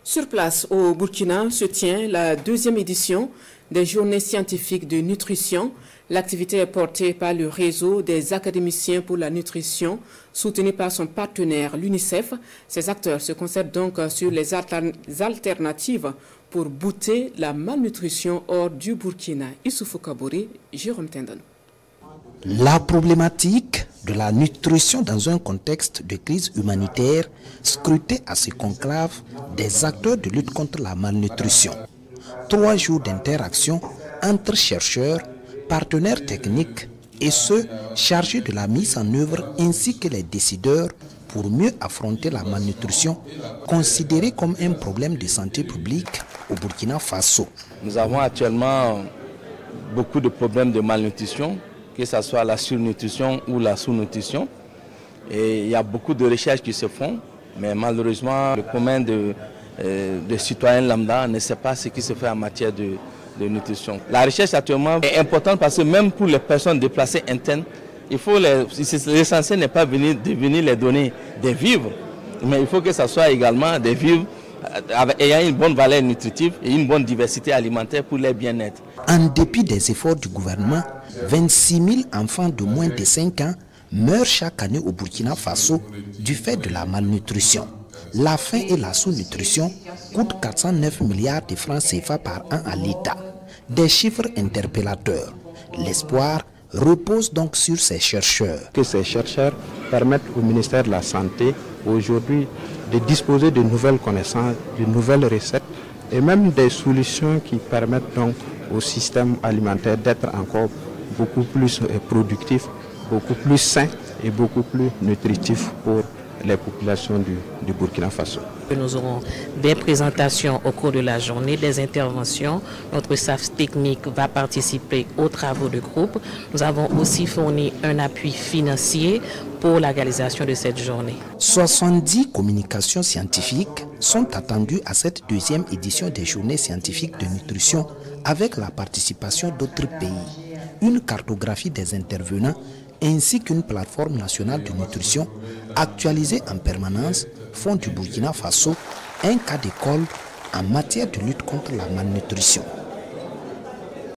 Sur place, au Burkina, se tient la deuxième édition des journées scientifiques de nutrition. L'activité est portée par le réseau des académiciens pour la nutrition, soutenu par son partenaire, l'UNICEF. Ces acteurs se concentrent donc sur les alternatives pour bouter la malnutrition hors du Burkina. Issoufou Kabouri, Jérôme Tendon. La problématique de la nutrition dans un contexte de crise humanitaire scrutée à ce conclave des acteurs de lutte contre la malnutrition. 3 jours d'interaction entre chercheurs, partenaires techniques et ceux chargés de la mise en œuvre ainsi que les décideurs pour mieux affronter la malnutrition considérée comme un problème de santé publique au Burkina Faso. Nous avons actuellement beaucoup de problèmes de malnutrition, que ce soit la surnutrition ou la sous-nutrition. Et il y a beaucoup de recherches qui se font, mais malheureusement, le commun de citoyens lambda ne sait pas ce qui se fait en matière de nutrition. La recherche actuellement est importante parce que même pour les personnes déplacées internes, l'essentiel n'est pas de venir les donner des vivres, mais il faut que ce soit également des vivres ayant une bonne valeur nutritive et une bonne diversité alimentaire pour leur bien-être. En dépit des efforts du gouvernement, 26 000 enfants de moins de 5 ans meurent chaque année au Burkina Faso du fait de la malnutrition. La faim et la sous-nutrition coûtent 409 milliards de francs CFA par an à l'État. Des chiffres interpellateurs. L'espoir repose donc sur ces chercheurs. Que ces chercheurs permettent au ministère de la Santé aujourd'hui de disposer de nouvelles connaissances, de nouvelles recettes et même des solutions qui permettent donc au système alimentaire d'être encore beaucoup plus productif, beaucoup plus sain et beaucoup plus nutritif pour les populations du Burkina Faso. Nous aurons des présentations au cours de la journée, des interventions. Notre staff technique va participer aux travaux de groupe. Nous avons aussi fourni un appui financier pour la réalisation de cette journée. 70 communications scientifiques sont attendues à cette deuxième édition des journées scientifiques de nutrition avec la participation d'autres pays. Une cartographie des intervenants ainsi qu'une plateforme nationale de nutrition actualisée en permanence font du Burkina Faso un cas d'école en matière de lutte contre la malnutrition.